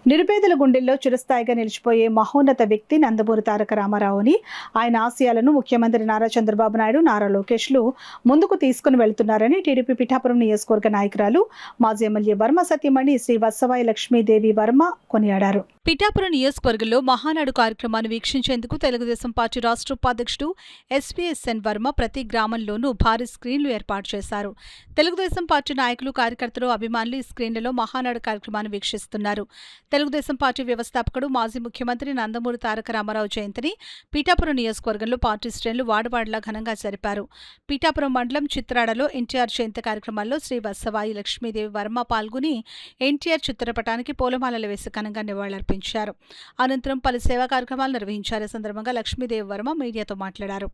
నిరుపేదల గుండెల్లో చిరస్థాయిగా నిలిచిపోయే మహోన్నత వ్యక్తి నందమూరి తారక రామారావు అని, ఆయన ఆశయాలను ముఖ్యమంత్రి నారా చంద్రబాబు నాయుడు, నారా లోకేష్లు ముందుకు తీసుకుని వెళ్తున్నారని టీడీపీ పిఠాపురం నియోజకవర్గ నాయకురాలు, మాజీ ఎమ్మెల్యే వర్మ సతీమణి శ్రీ వత్సవాయి లక్ష్మీదేవి వర్మ కొనియాడారు. పిఠాపురం నియోజకవర్గంలో మహానాడు కార్యక్రమాన్ని వీక్షించేందుకు తెలుగుదేశం పార్టీ రాష్ట్ర ఉపాధ్యక్షుడు ఎస్పీఎస్ఎన్ వర్మ ప్రతి గ్రామంలోనూ భారీ స్క్రీన్లు ఏర్పాటు చేశారు. తెలుగుదేశం పార్టీ నాయకులు, కార్యకర్తలు, అభిమానులు ఈ స్క్రీన్లలో మహానాడు కార్యక్రమాన్ని వీక్షిస్తున్నారు. తెలుగుదేశం పార్టీ వ్యవస్థాపకుడు, మాజీ ముఖ్యమంత్రి నందమూరి తారక రామారావు జయంతిని పిఠాపురం నియోజకవర్గంలో పార్టీ శ్రేణులు వాడవాడలా ఘనంగా జరిపారు. పిఠాపురం మండలం చిత్రాడలో ఎన్టీఆర్ జయంతి కార్యక్రమాల్లో శ్రీ వత్సవాయి లక్ష్మీదేవి వర్మ పాల్గొని ఎన్టీఆర్ చిత్రపటానికి పూలమాలలు వేసి ఘనంగా నివాళులర్పించారు. అనంతరం పలు సేవా కార్యక్రమాలు నిర్వహించారు. ఈ సందర్భంగా లక్ష్మీదేవి వర్మ మీడియాతో మాట్లాడారు.